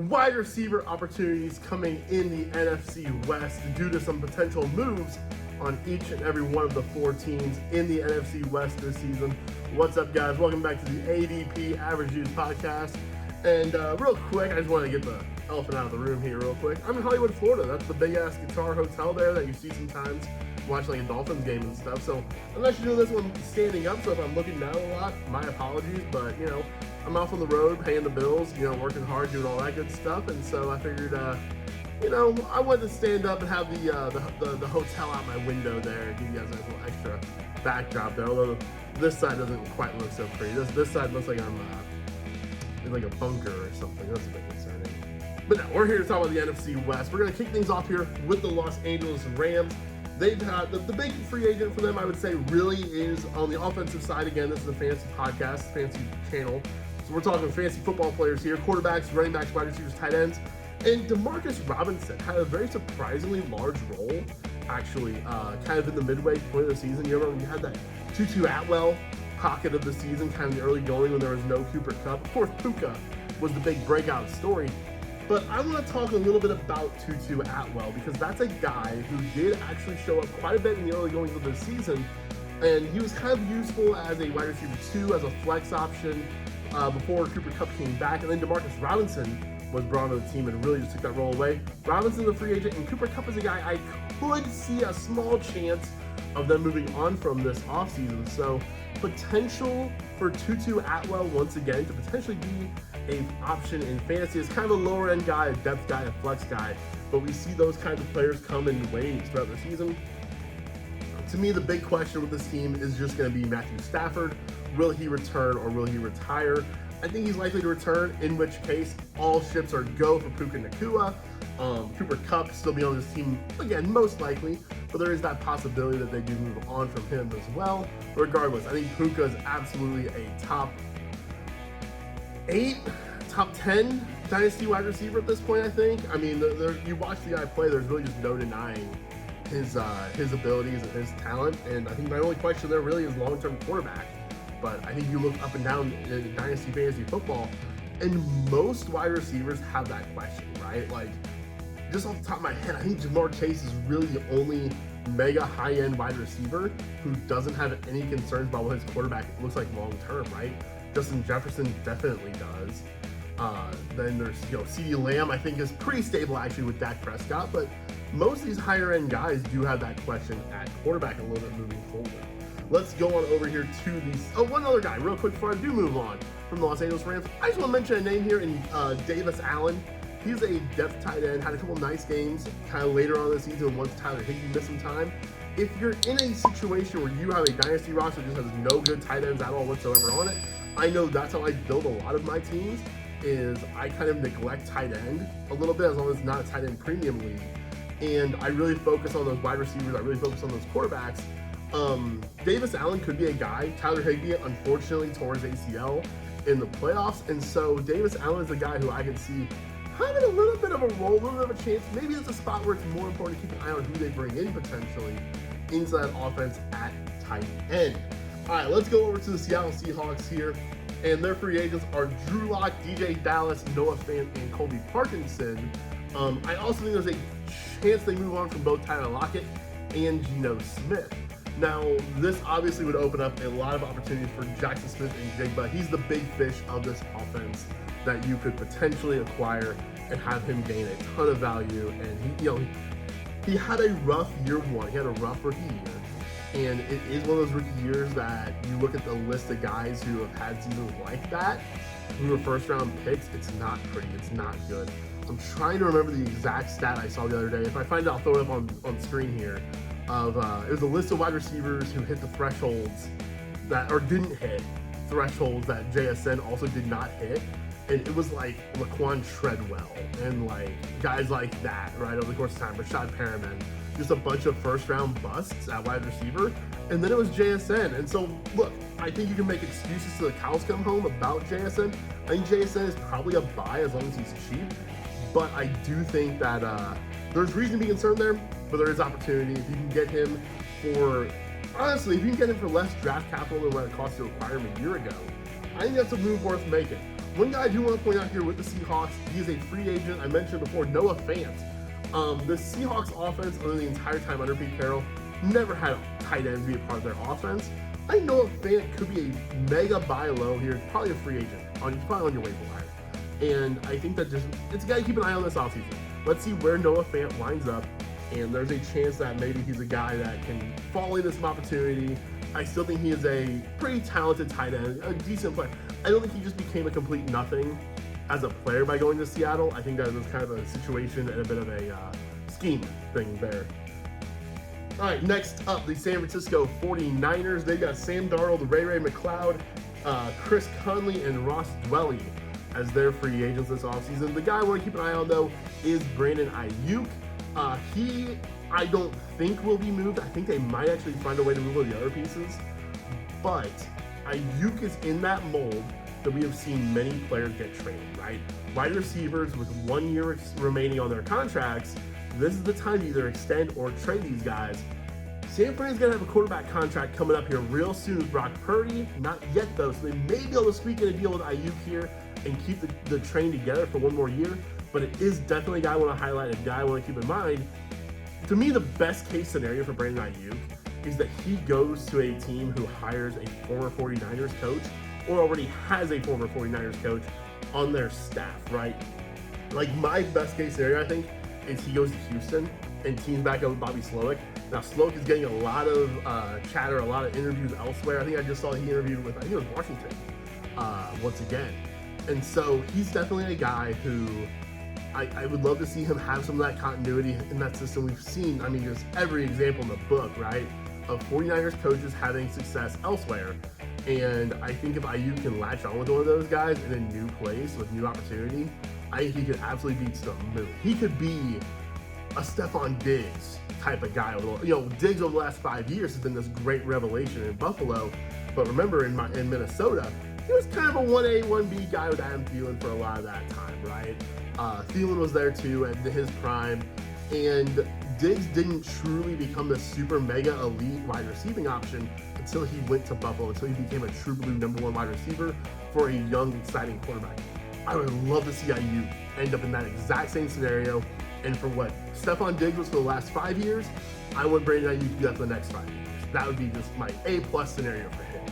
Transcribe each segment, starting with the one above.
wide receiver opportunities coming in the NFC West due to some potential moves on each and every one of the 4 teams in the NFC West this season. What's up, guys? Welcome back to the ADP Average Views podcast. And real quick, I just wanted to get the elephant out of the room here real quick. I'm in Hollywood, Florida. That's the big-ass guitar hotel there that you see sometimes watching like a Dolphins game and stuff. So I'm actually doing this one standing up, so if I'm looking down a lot, my apologies. But, you know, I'm off on the road, paying the bills, you know, working hard, doing all that good stuff. And so I figured, you know, I wanted to stand up and have the hotel out my window there and give you guys a little extra backdrop there. Although this side doesn't quite look so pretty. This side looks like I'm in like a bunker or something. That's a bit concerning. But no, we're here to talk about the NFC West. We're going to kick things off here with the Los Angeles Rams. They've had the big free agent for them, I would say, really is on the offensive side. Again, this is a fantasy podcast, fantasy channel. So we're talking fantasy football players here, quarterbacks, running backs, wide receivers, tight ends. And Demarcus Robinson had a very surprisingly large role, actually, kind of in the midway point of the season. You remember when you had that Tutu Atwell pocket of the season, kind of the early going when there was no Cooper Kupp. Of course, Puka was the big breakout story. But I want to talk a little bit about Tutu Atwell because that's a guy who did actually show up quite a bit in the early goings of the season. And he was kind of useful as a wide receiver 2, as a flex option before Cooper Kupp came back. And then Demarcus Robinson was brought onto the team and really just took that role away. Robinson's a free agent, and Cooper Kupp is a guy I could see a small chance of them moving on from this offseason. So potential for Tutu Atwell once again to potentially be an option in fantasy. It's kind of a lower end guy, a depth guy, a flex guy, but we see those kinds of players come in waves throughout the season. To me, the big question with this team is just going to be Matthew Stafford. Will he return or will he retire? I think he's likely to return, in which case all ships are go for Puka Nacua. Cooper Kupp still be on this team, again, most likely, but there is that possibility that they do move on from him as well. Regardless, I think Puka is absolutely a top 8, top 10 dynasty wide receiver at this point, I think. I mean, you watch the guy play, there's really just no denying his abilities and his talent, and I think my only question there really is long-term quarterback. But I think you look up and down in dynasty fantasy football, and most wide receivers have that question, right? Like, just off the top of my head, I think Jamar Chase is really the only mega high-end wide receiver who doesn't have any concerns about what his quarterback looks like long-term, right? Justin Jefferson definitely does. Then there's, you know, CeeDee Lamb, I think, is pretty stable actually with Dak Prescott, but most of these higher-end guys do have that question at quarterback a little bit moving forward. Let's go on over here to these. Oh, one other guy, real quick before I do move on from the Los Angeles Rams. I just want to mention a name here in Davis Allen. He's a depth tight end, had a couple nice games kind of later on in the season once Tyler Higbee missed some time. If you're in a situation where you have a dynasty roster that just has no good tight ends at all whatsoever on it, I know that's how I build a lot of my teams, is I kind of neglect tight end a little bit as long as it's not a tight end premium league. And I really focus on those wide receivers, I really focus on those quarterbacks. Davis Allen could be a guy. Tyler Higbee, unfortunately, tore his ACL in the playoffs, and so Davis Allen is a guy who I can see having a little bit of a role, a little bit of a chance. Maybe it's a spot where it's more important to keep an eye on who they bring in potentially into that offense at tight end. All right, let's go over to the Seattle Seahawks here, and their free agents are Drew Lock, DJ Dallas, Noah Fant, and Colby Parkinson. I also think there's a chance they move on from both Tyler Lockett and Geno Smith. Now, this obviously would open up a lot of opportunities for Jaxon Smith-Njigba. He's the big fish of this offense that you could potentially acquire and have him gain a ton of value. And he had a rough year 1. He had a rough rookie year. And it is one of those rookie years that you look at the list of guys who have had seasons like that, who were first round picks. It's not pretty. It's not good. I'm trying to remember the exact stat I saw the other day. If I find it, I'll throw it up on screen here. It was a list of wide receivers who hit the thresholds that, or didn't hit thresholds that JSN also did not hit. And it was like Laquan Treadwell and like guys like that, right, over the course of time. Rashad Perriman, just a bunch of first round busts at wide receiver. And then it was JSN. And so, look, I think you can make excuses to the cows come home about JSN. I think JSN is probably a buy as long as he's cheap. But I do think that there's reason to be concerned there, but there is opportunity. If you can get him for, honestly, if you can get him for less draft capital than what it cost to acquire him a year ago, I think that's a move worth making. One guy I do want to point out here with the Seahawks, he is a free agent. I mentioned before, Noah Fant. The Seahawks offense, over the entire time under Pete Carroll, never had tight ends be a part of their offense. I think Noah Fant could be a mega buy low here, probably a free agent. He's probably on your waiver wire. And I think that it's a guy to keep an eye on this offseason. Let's see where Noah Fant lines up. And there's a chance that maybe he's a guy that can fall into some opportunity. I still think he is a pretty talented tight end, a decent player. I don't think he just became a complete nothing as a player by going to Seattle. I think that was kind of a situation and a bit of a scheme thing there. All right, next up, the San Francisco 49ers. They got Sam Darnold, Ray McLeod, Chris Conley, and Ross Dwelly as their free agents this offseason. The guy I want to keep an eye on, though, is Brandon Aiyuk. I don't think will be moved. I think they might actually find a way to move on the other pieces. But Aiyuk is in that mold that we have seen many players get traded, right? Wide receivers with 1 year remaining on their contracts, this is the time to either extend or trade these guys. San Fran's going to have a quarterback contract coming up here real soon with Brock Purdy. Not yet, though, so they may be able to squeak in a deal with Aiyuk here and keep the train together for 1 more year. But it is definitely a guy I want to highlight, a guy I want to keep in mind. To me, the best case scenario for Brandon Aiyuk is that he goes to a team who hires a former 49ers coach or already has a former 49ers coach on their staff, right? Like, my best case scenario, I think, is he goes to Houston and teams back up with Bobby Slowick. Now, Slowick is getting a lot of chatter, a lot of interviews elsewhere. I think I just saw he interviewed with, I think it was Washington, once again. And so he's definitely a guy who I would love to see him have some of that continuity in that system. We've seen, I mean, just every example in the book, right, of 49ers coaches having success elsewhere. And I think if Aiyuk can latch on with one of those guys in a new place with new opportunity, I think he could absolutely beat the moon. He could be a Stephon Diggs type of guy. You know, Diggs over the last 5 years has been this great revelation in Buffalo. But remember, in Minnesota, he was kind of a 1A, 1B guy with Adam Thielen for a lot of that time, right? Thielen was there too at his prime. And Diggs didn't truly become the super mega elite wide receiving option until he went to Buffalo, until he became a true blue #1 wide receiver for a young, exciting quarterback. I would love to see Aiyuk end up in that exact same scenario. And for what Stephon Diggs was for the last 5 years, I want Brandon Aiyuk to do that for the next 5 years. That would be just my A+ scenario for him.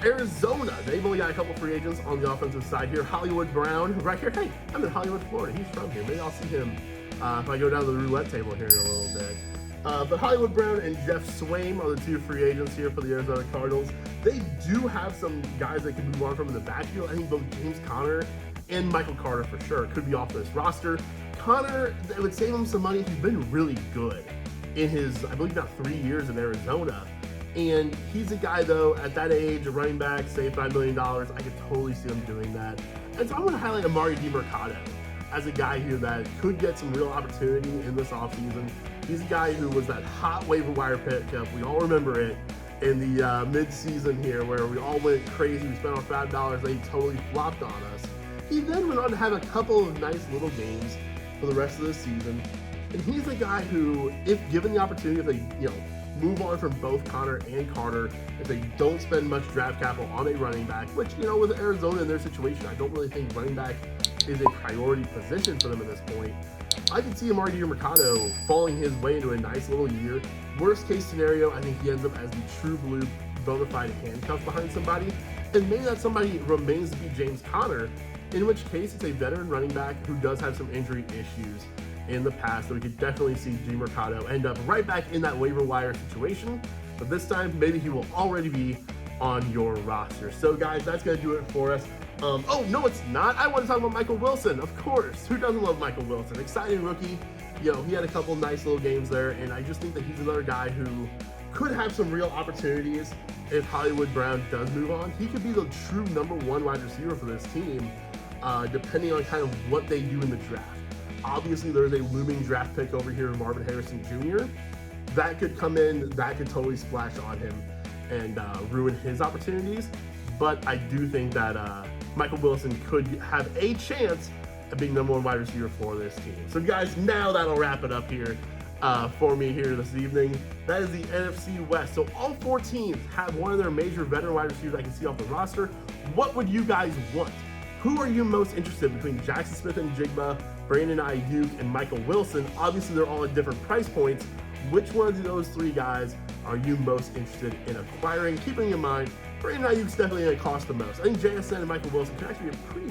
Arizona, they've only got a couple free agents on the offensive side here. Hollywood Brown, right here. Hey, I'm in Hollywood, Florida. He's from here. Maybe I'll see him if I go down to the roulette table here in a little bit. But Hollywood Brown and Jeff Swaim are the 2 free agents here for the Arizona Cardinals. They do have some guys they can move on from in the backfield. I think both James Conner and Michael Carter for sure could be off this roster. Conner, it would save him some money. He's been really good in his, I believe, about 3 years in Arizona. And he's a guy, though, at that age, a running back, save $5 million. I could totally see him doing that. And so I'm going to highlight Emari Demercado as a guy here that could get some real opportunity in this offseason. He's a guy who was that hot waiver wire pickup. We all remember it in the mid-season here where we all went crazy. We spent our $5. They totally flopped on us. He then went on to have a couple of nice little games for the rest of the season. And he's a guy who, if given the opportunity, if they, move on from both Conner and Carter, if they don't spend much draft capital on a running back, which, with Arizona in their situation, I don't really think running back is a priority position for them at this point. I can see Emari Demercado falling his way into a nice little year. Worst case scenario, I think he ends up as the true blue bona fide handcuff behind somebody. And maybe that somebody remains to be James Conner, in which case it's a veteran running back who does have some injury issues in the past, so we could definitely see Demercado end up right back in that waiver wire situation, but this time maybe he will already be on your roster. So guys, that's going to do it for us. Oh, no, it's not. I want to talk about Michael Wilson, of course. Who doesn't love Michael Wilson? Exciting rookie. He had a couple nice little games there, and I just think that he's another guy who could have some real opportunities if Hollywood Brown does move on. He could be the true #1 wide receiver for this team, depending on kind of what they do in the draft. Obviously, there's a looming draft pick over here, Marvin Harrison Jr. That could come in, that could totally splash on him and ruin his opportunities. But I do think that Michael Wilson could have a chance at being #1 wide receiver for this team. So guys, now that'll wrap it up here for me here this evening. That is the NFC West. So all 4 teams have one of their major veteran wide receivers I can see off the roster. What would you guys want? Who are you most interested in between Jaxon Smith-Njigba, Brandon Aiyuk, and Michael Wilson? Obviously, they're all at different price points. Which one of those three guys are you most interested in acquiring? Keeping in mind, Brandon Aiyuk's definitely going to cost the most. I think JSN and Michael Wilson can actually be pretty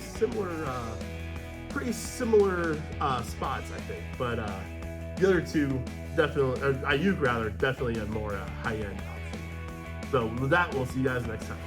similar spots, I think. But the other two, definitely, or Aiyuk rather, definitely a more high-end option. So with that, we'll see you guys next time.